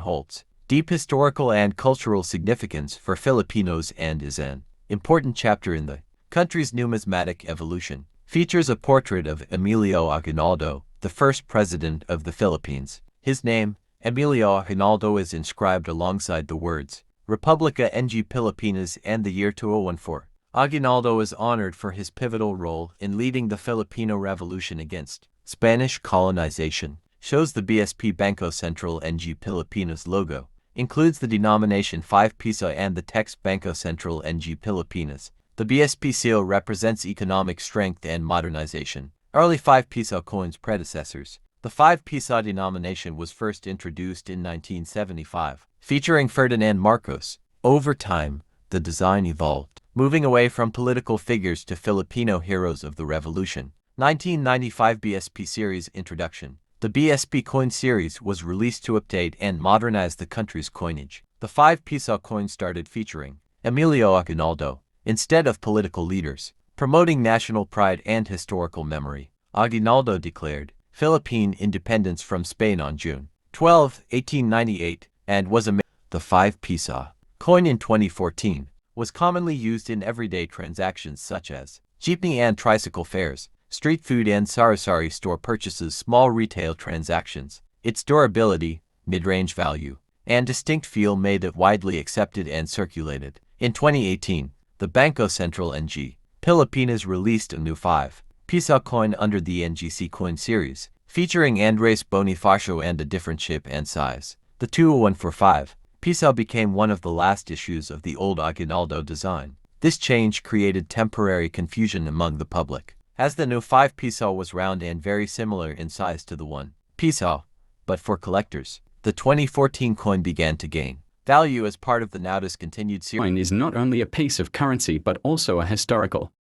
holds deep historical and cultural significance for Filipinos and is an important chapter in the country's numismatic evolution. Features a portrait of Emilio Aguinaldo, the first president of the Philippines. His name, Emilio Aguinaldo, is inscribed alongside the words Republica ng Pilipinas and the year 2014. Aguinaldo is honored for his pivotal role in leading the Filipino Revolution against Spanish colonization. Shows the BSP Bangko Sentral ng Pilipinas logo. Includes the denomination 5 Piso and the text Bangko Sentral ng Pilipinas. The BSP seal represents economic strength and modernization. Early 5 Piso coins predecessors. The 5 Piso denomination was first introduced in 1975, featuring Ferdinand Marcos. Over time, the design evolved, moving away from political figures to Filipino heroes of the revolution. 1995 BSP Series introduction. The BSP coin series was released to update and modernize the country's coinage. The 5 Piso coin started featuring Emilio Aguinaldo instead of political leaders, promoting national pride and historical memory. Aguinaldo declared Philippine independence from Spain on June 12, 1898, and was the 5 Piso coin in 2014 was commonly used in everyday transactions such as jeepney and tricycle fares, street food and sari-sari store purchases, small retail transactions. Its durability, mid-range value, and distinct feel made it widely accepted and circulated. In 2018, the Bangko Sentral ng Pilipinas released a new 5 Piso coin under the NGC coin series, featuring Andres Bonifacio and a different shape and size. The 2015 Piso became one of the last issues of the old Aguinaldo design. This change created temporary confusion among the public, as the new 5 Piso was round and very similar in size to the 1 Piso, but for collectors, the 2014 coin began to gain value as part of the now discontinued series. Coin is not only a piece of currency but also a historical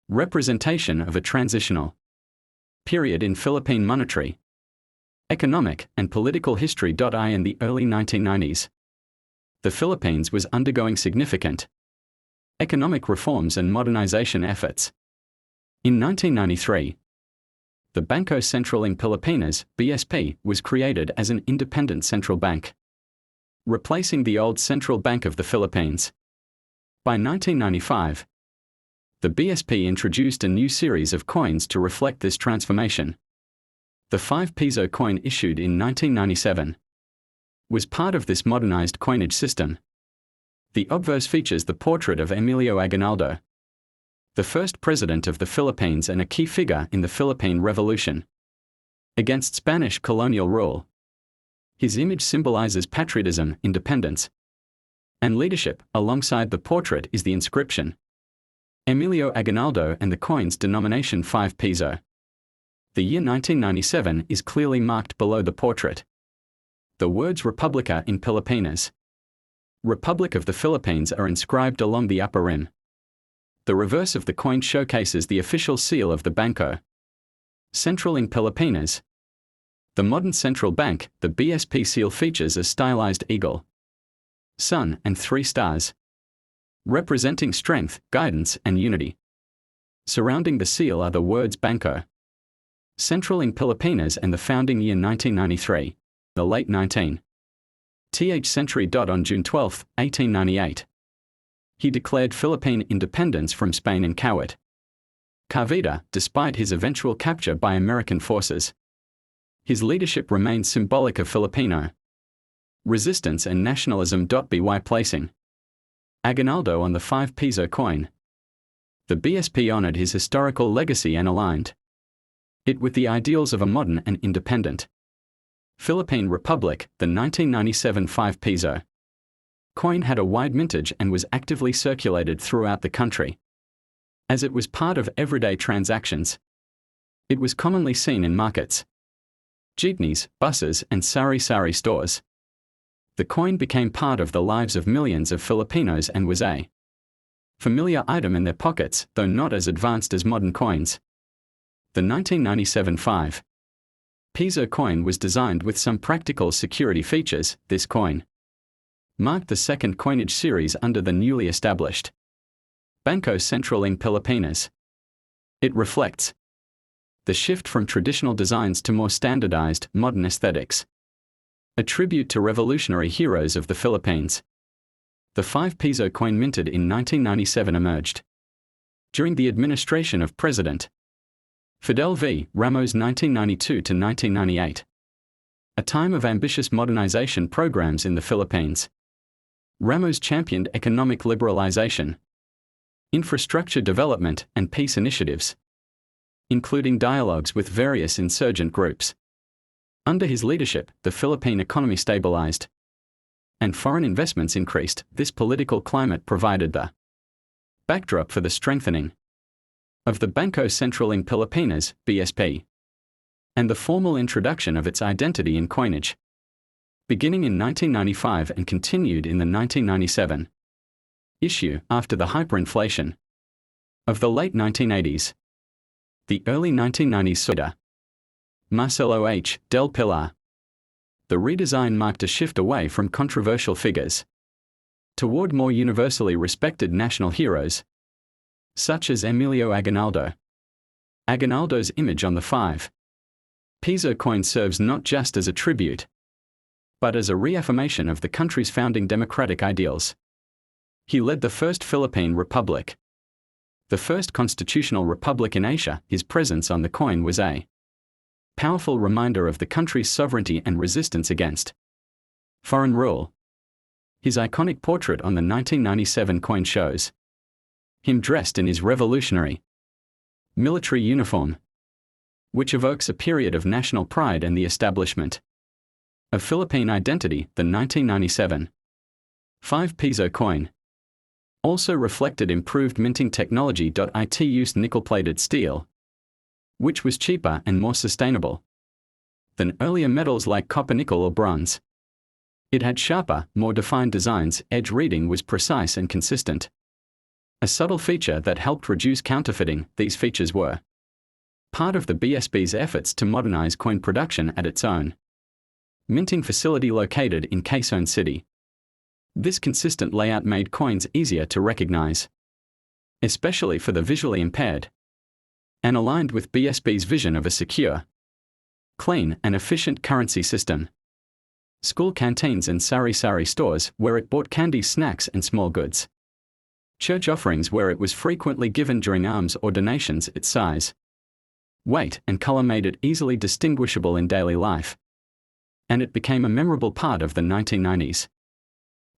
representation of a transitional period in Philippine monetary, economic, and political history. In the early 1990s, the Philippines was undergoing significant economic reforms and modernization efforts. In 1993, the Bangko Sentral ng Pilipinas, BSP, was created as an independent central bank, replacing the old Central Bank of the Philippines. By 1995, the BSP introduced a new series of coins to reflect this transformation. The 5 Piso coin issued in 1997 was part of this modernized coinage system. The obverse features the portrait of Emilio Aguinaldo, the first president of the Philippines and a key figure in the Philippine Revolution against Spanish colonial rule. His image symbolizes patriotism, independence, and leadership. Alongside the portrait is the inscription Emilio Aguinaldo and the coin's denomination 5 Piso. The year 1997 is clearly marked below the portrait. The words Republica in Pilipinas, Republic of the Philippines, are inscribed along the upper rim. The reverse of the coin showcases the official seal of the Bangko Sentral ng Pilipinas. The modern central bank, the BSP seal, features a stylized eagle, sun, and 3 stars, representing strength, guidance, and unity. Surrounding the seal are the words Bangko Sentral ng Pilipinas and the founding year 1993, the late 19th century. On June 12, 1898, he declared Philippine independence from Spain and Cavite, despite his eventual capture by American forces. His leadership remained symbolic of Filipino resistance and nationalism. By placing Aguinaldo on the 5 Piso coin, the BSP honored his historical legacy and aligned it with the ideals of a modern and independent Philippine Republic. The 1997 5 Piso coin had a wide mintage and was actively circulated throughout the country. As it was part of everyday transactions, it was commonly seen in markets, jeepneys, buses, and sari-sari stores. The coin became part of the lives of millions of Filipinos and was a familiar item in their pockets, though not as advanced as modern coins. The 1997 5 Piso coin was designed with some practical security features. This coin marked the second coinage series under the newly established Bangko Sentral ng Pilipinas. It reflects the shift from traditional designs to more standardized, modern aesthetics. A tribute to revolutionary heroes of the Philippines. The 5 Piso coin minted in 1997 emerged during the administration of President Fidel V. Ramos 1992 to 1998. A time of ambitious modernization programs in the Philippines. Ramos championed economic liberalization, infrastructure development, and peace initiatives, including dialogues with various insurgent groups. Under his leadership, the Philippine economy stabilized, and foreign investments increased. This political climate provided the backdrop for the strengthening of the Bangko Sentral in Pilipinas, BSP, and the formal introduction of its identity in coinage, beginning in 1995 and continued in the 1997 issue after the hyperinflation of the late 1980s. The early 1990s saw Marcelo H. del Pilar. The redesign marked a shift away from controversial figures toward more universally respected national heroes, such as Emilio Aguinaldo. Aguinaldo's image on the 5 Piso coin serves not just as a tribute, but as a reaffirmation of the country's founding democratic ideals. He led the first Philippine Republic, the first constitutional republic in Asia. His presence on the coin was a powerful reminder of the country's sovereignty and resistance against foreign rule. His iconic portrait on the 1997 coin shows him dressed in his revolutionary military uniform, which evokes a period of national pride and the establishment of Philippine identity. The 1997 5 Piso coin also reflected improved minting technology. It used nickel-plated steel, which was cheaper and more sustainable than earlier metals like copper, nickel, or bronze. It had sharper, more defined designs. Edge reading was precise and consistent, a subtle feature that helped reduce counterfeiting. These features were part of the BSP's efforts to modernize coin production at its own minting facility located in Quezon City. This consistent layout made coins easier to recognize, especially for the visually impaired, and aligned with BSP's vision of a secure, clean, and efficient currency system. School canteens and sari-sari stores, where it bought candy, snacks, and small goods. Church offerings, where it was frequently given during alms or donations. Its size, weight, and color made it easily distinguishable in daily life, and it became a memorable part of the 1990s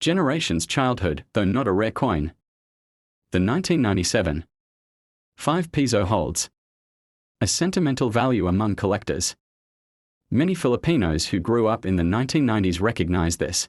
generation's childhood, though not a rare coin. The 1997 5 Piso holds a sentimental value among collectors. Many Filipinos who grew up in the 1990s recognize this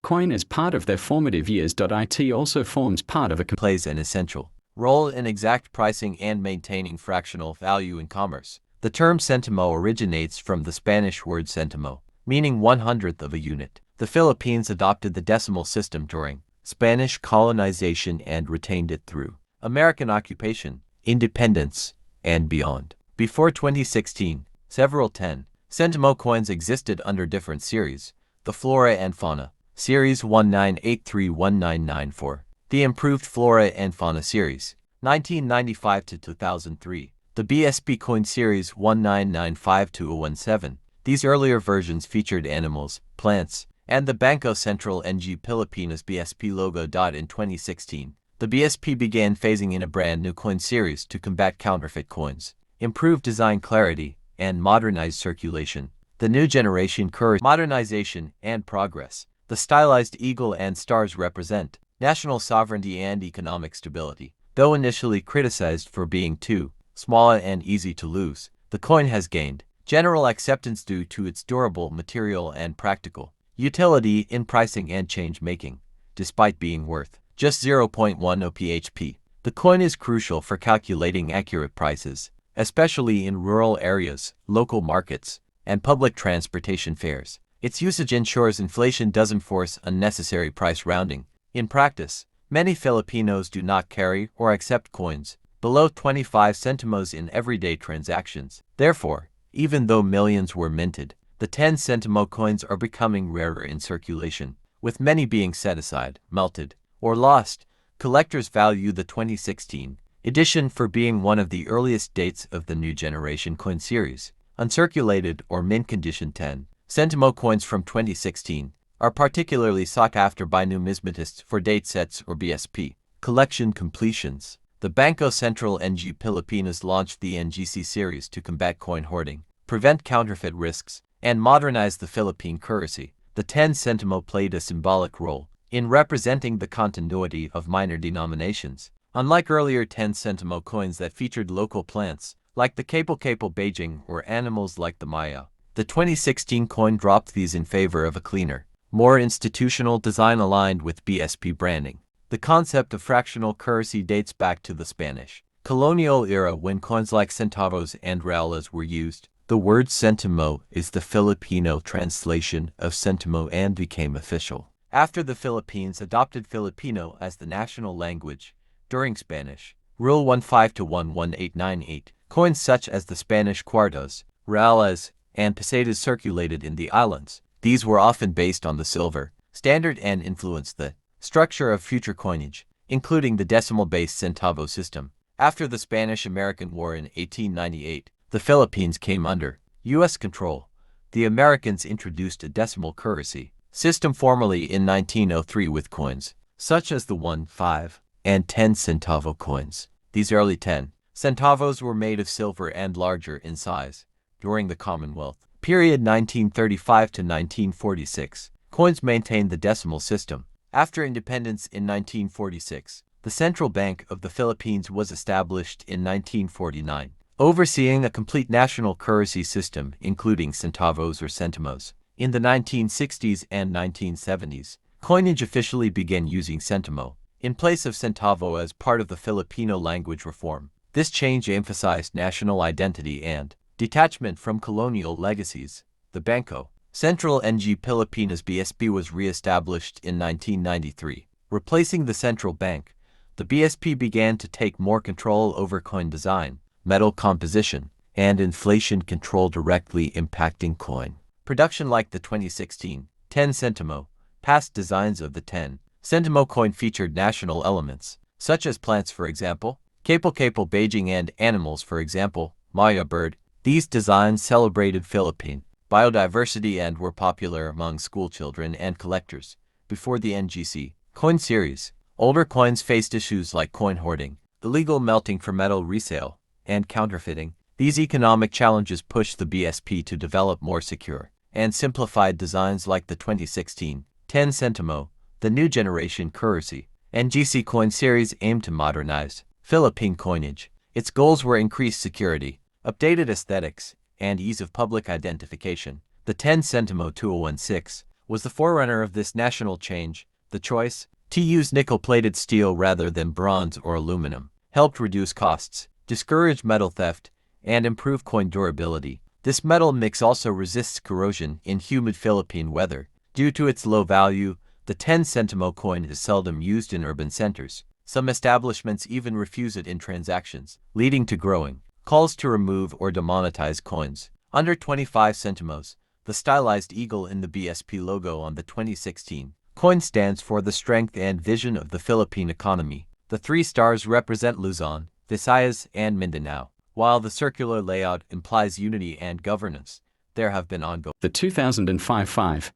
coin as part of their formative years. It also forms part of a plays an essential role in exact pricing and maintaining fractional value in commerce. The term Sentimo originates from the Spanish word centimo, meaning 1/100th of a unit. The Philippines adopted the decimal system during Spanish colonization and retained it through American occupation, independence, and beyond. Before 2016, several 10 Sentimo coins existed under different series: the Flora and Fauna, Series 1983-1994, the Improved Flora and Fauna Series, 1995 to 2003, the BSP Coin Series 1995-017. These earlier versions featured animals, plants, and the Bangko Sentral NG Pilipinas BSP logo. In 2016, the BSP began phasing in a brand new coin series to combat counterfeit coins, improve design clarity, and modernize circulation. The new generation encouraged modernization and progress. The stylized eagle and stars represent national sovereignty and economic stability. Though initially criticized for being too small and easy to lose, the coin has gained general acceptance due to its durable material and practical utility in pricing and change-making. Despite being worth just 0.10 php, the coin is crucial for calculating accurate prices, especially in rural areas, local markets, and public transportation fares. Its usage ensures inflation doesn't force unnecessary price rounding. In practice, many Filipinos do not carry or accept coins below 25 centimos in everyday transactions. Therefore, even though millions were minted, the 10 centimo coins are becoming rarer in circulation, with many being set aside, melted, or lost. Collectors value the 2016 edition for being one of the earliest dates of the new generation coin series. Uncirculated or mint condition 10 Sentimo coins from 2016 are particularly sought after by numismatists for date sets or BSP collection completions. The Bangko Sentral NG Pilipinas launched the NGC series to combat coin hoarding, prevent counterfeit risks, and modernize the Philippine currency. The 10 Sentimo played a symbolic role in representing the continuity of minor denominations. Unlike earlier 10 Sentimo coins that featured local plants, like the Kapil Beijing, or animals like the Maya, the 2016 coin dropped these in favor of a cleaner, more institutional design aligned with BSP branding. The concept of fractional currency dates back to the Spanish colonial era when coins like centavos and reales were used. The word Sentimo is the Filipino translation of Sentimo and became official after the Philippines adopted Filipino as the national language during Spanish Rule 15-11898. Coins such as the Spanish cuartos, reales, and pesetas circulated in the islands. These were often based on the silver standard and influenced the structure of future coinage, including the decimal-based centavo system. After the Spanish-American War in 1898, the Philippines came under U.S. control. The Americans introduced a decimal currency system formally in 1903 with coins such as the 1, 5, and 10 centavo coins. These early 10 centavos were made of silver and larger in size. During the Commonwealth period 1935 to 1946, coins maintained the decimal system. After independence in 1946, the Central Bank of the Philippines was established in 1949, overseeing a complete national currency system including centavos or centimos. In the 1960s and 1970s, coinage officially began using centimo in place of centavo as part of the Filipino language reform. This change emphasized national identity and detachment from colonial legacies. The Bangko Sentral NG Pilipinas BSP was re-established in 1993. Replacing the central bank, the BSP began to take more control over coin design, metal composition, and inflation control, directly impacting coin production. Like the 2016 10 Sentimo, past designs of the 10 Sentimo coin featured national elements, such as plants, for example, Kapil Beijing, and animals, for example, Maya bird. These designs celebrated Philippine biodiversity and were popular among schoolchildren and collectors. Before the NGC coin series, older coins faced issues like coin hoarding, illegal melting for metal resale, and counterfeiting. These economic challenges pushed the BSP to develop more secure and simplified designs like the 2016 10 Sentimo. The new generation currency NGC coin series aimed to modernize Philippine coinage. Its goals were increased security, updated aesthetics, and ease of public identification. The 10 Sentimo 2016 was the forerunner of this national change. The choice to use nickel-plated steel rather than bronze or aluminum helped reduce costs, discourage metal theft, and improve coin durability. This metal mix also resists corrosion in humid Philippine weather. Due to its low value, the 10 Sentimo coin is seldom used in urban centers. Some establishments even refuse it in transactions, leading to growing calls to remove or demonetize coins. Under 25 centimos, the stylized eagle in the BSP logo on the 2016 coin stands for the strength and vision of the Philippine economy. The 3 stars represent Luzon, Visayas, and Mindanao, while the circular layout implies unity and governance. There have been ongoing. The 2005 5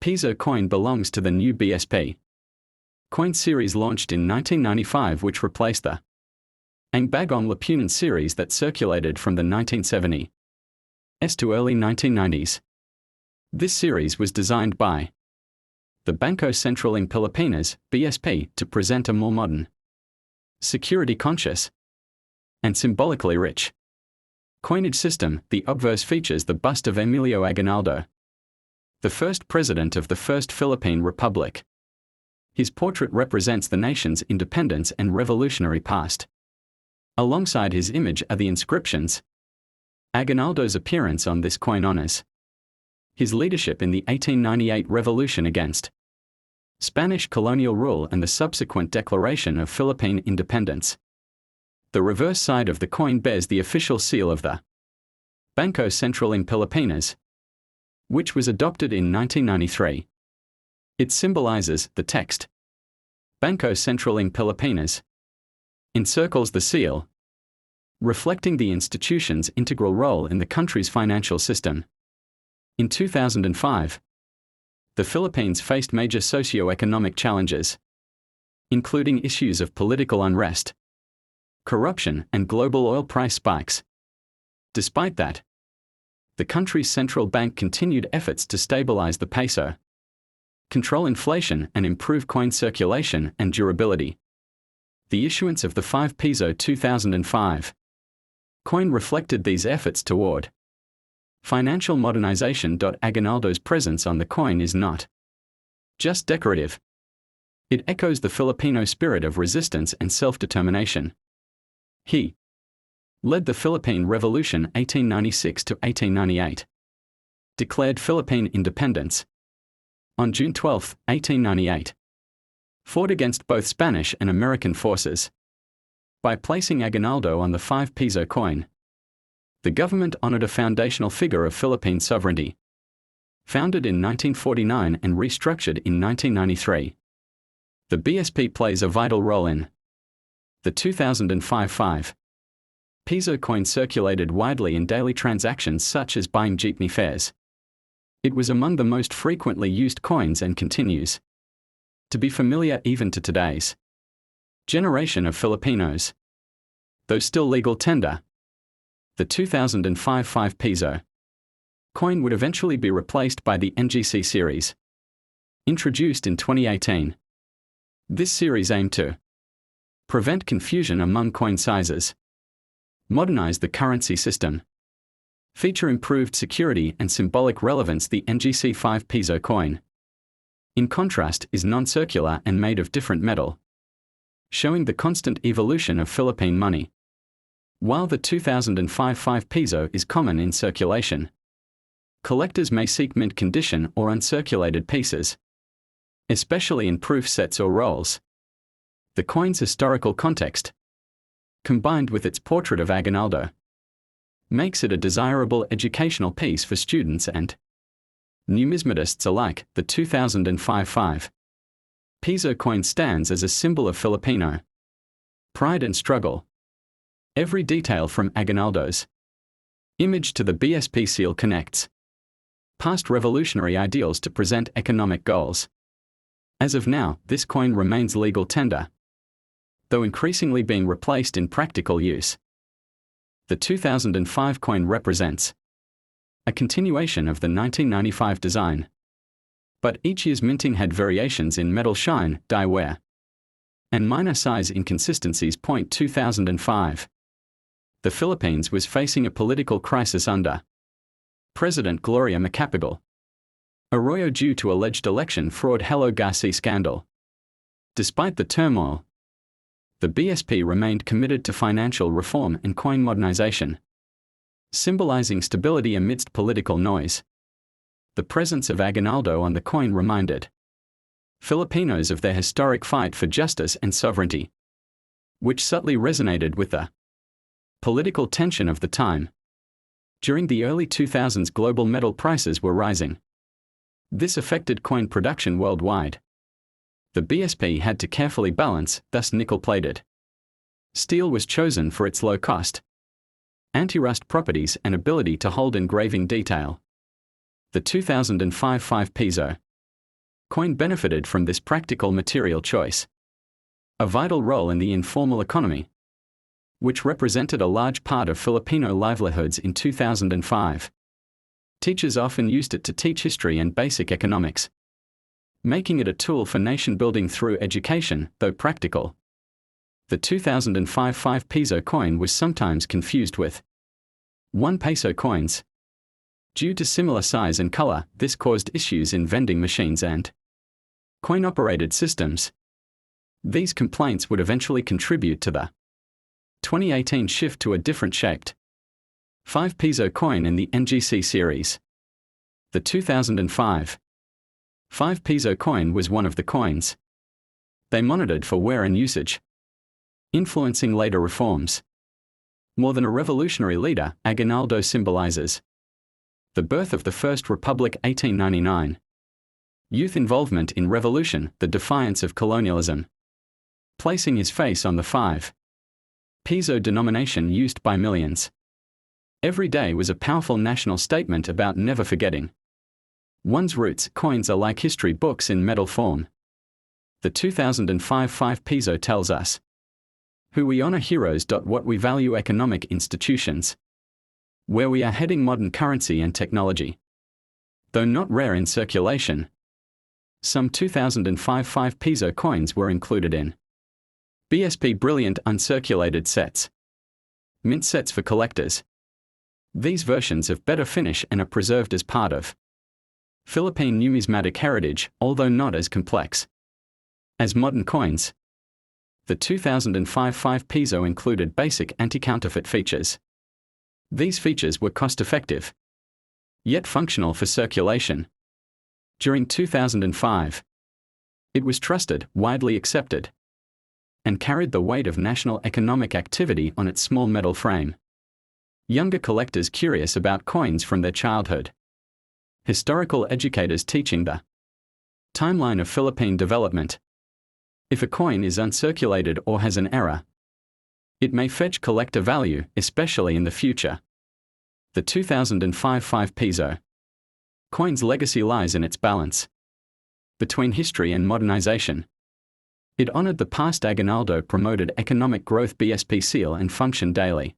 Piso coin belongs to the new BSP coin series launched in 1995, which replaced the Ang Bagong Lipunan series that circulated from the 1970s to early 1990s. This series was designed by the Bangko Sentral in Pilipinas, BSP, to present a more modern, security-conscious, and symbolically rich coinage system. The obverse features the bust of Emilio Aguinaldo, the first president of the First Philippine Republic. His portrait represents the nation's independence and revolutionary past. Alongside his image are the inscriptions. Aguinaldo's appearance on this coin honors his leadership in the 1898 revolution against Spanish colonial rule and the subsequent declaration of Philippine independence. The reverse side of the coin bears the official seal of the Bangko Sentral in Pilipinas, which was adopted in 1993. It symbolizes the text Bangko Sentral in Pilipinas encircles the seal, reflecting the institution's integral role in the country's financial system. In 2005, the Philippines faced major socio-economic challenges, including issues of political unrest, corruption, and global oil price spikes. Despite that, the country's central bank continued efforts to stabilize the peso, control inflation, and improve coin circulation and durability. The issuance of the 5 Piso 2005 coin reflected these efforts toward financial modernization. Aguinaldo's presence on the coin is not just decorative. It echoes the Filipino spirit of resistance and self-determination. He led the Philippine Revolution 1896 to 1898, declared Philippine independence on June 12, 1898, fought against both Spanish and American forces. By placing Aguinaldo on the 5 Piso coin, the government honored a foundational figure of Philippine sovereignty. Founded in 1949 and restructured in 1993, the BSP plays a vital role in the 2005 5 Piso coin circulated widely in daily transactions such as buying jeepney fares. It was among the most frequently used coins and continues to be familiar even to today's generation of Filipinos. Though still legal tender, the 2005 5 Piso coin would eventually be replaced by the BSP Series, introduced in 2018. This series aimed to prevent confusion among coin sizes, modernize the currency system, feature improved security and symbolic relevance. The BSP 5 Piso coin, in contrast, is non-circular and made of different metal, showing the constant evolution of Philippine money. While the 2005 5 Piso is common in circulation, collectors may seek mint condition or uncirculated pieces, especially in proof sets or rolls. The coin's historical context, combined with its portrait of Aguinaldo, makes it a desirable educational piece for students and numismatists alike. The 2005 5 Piso coin stands as a symbol of Filipino pride and struggle. Every detail from Aguinaldo's image to the BSP seal connects past revolutionary ideals to present economic goals. As of now, this coin remains legal tender, though increasingly being replaced in practical use. The 2005 coin represents a continuation of the 1995 design, but each year's minting had variations in metal shine, die wear, and minor size inconsistencies. 2005. The Philippines was facing a political crisis under President Gloria Macapagal Arroyo due to alleged election fraud. Hello Garcia scandal. Despite the turmoil, the BSP remained committed to financial reform and coin modernization, symbolizing stability amidst political noise. The presence of Aguinaldo on the coin reminded Filipinos of their historic fight for justice and sovereignty, which subtly resonated with the political tension of the time. During the early 2000s, global metal prices were rising. This affected coin production worldwide. The BSP had to carefully balance, thus nickel-plated steel was chosen for its low cost, anti-rust properties and ability to hold engraving detail. The 2005 5 Piso coin benefited from this practical material choice. A vital role in the informal economy, which represented a large part of Filipino livelihoods in 2005. Teachers often used it to teach history and basic economics, making it a tool for nation building through education, though practical. The 2005 5 Piso coin was sometimes confused with 1 peso coins. Due to similar size and color, this caused issues in vending machines and coin-operated systems. These complaints would eventually contribute to the 2018 shift to a different shaped 5 Piso coin in the BSP series. The 2005 5 Piso coin was one of the coins they monitored for wear and usage, influencing later reforms. More than a revolutionary leader, Aguinaldo symbolizes the birth of the First Republic 1899, youth involvement in revolution, the defiance of colonialism, placing his face on the 5 Piso denomination used by millions. Every day was a powerful national statement about never forgetting One's roots, coins are like history books in metal form. The 2005 5 Piso tells us who we honor heroes. What we value economic institutions. Where we are heading modern currency and technology. Though not rare in circulation, some 2005 5 Piso coins were included in BSP Brilliant uncirculated sets. Mint sets for collectors. These versions have better finish and are preserved as part of Philippine numismatic heritage, although not as complex as modern coins. The 2005 5 Piso included basic anti-counterfeit features. These features were cost-effective, yet functional for circulation. During 2005, it was trusted, widely accepted, and carried the weight of national economic activity on its small metal frame. Younger collectors curious about coins from their childhood. Historical educators teaching the timeline of Philippine development. If a coin is uncirculated or has an error, it may fetch collector value, especially in the future. The 2005 5 Piso coin's legacy lies in its balance between history and modernization. It honored the past. Aguinaldo promoted economic growth. BSP seal and function daily.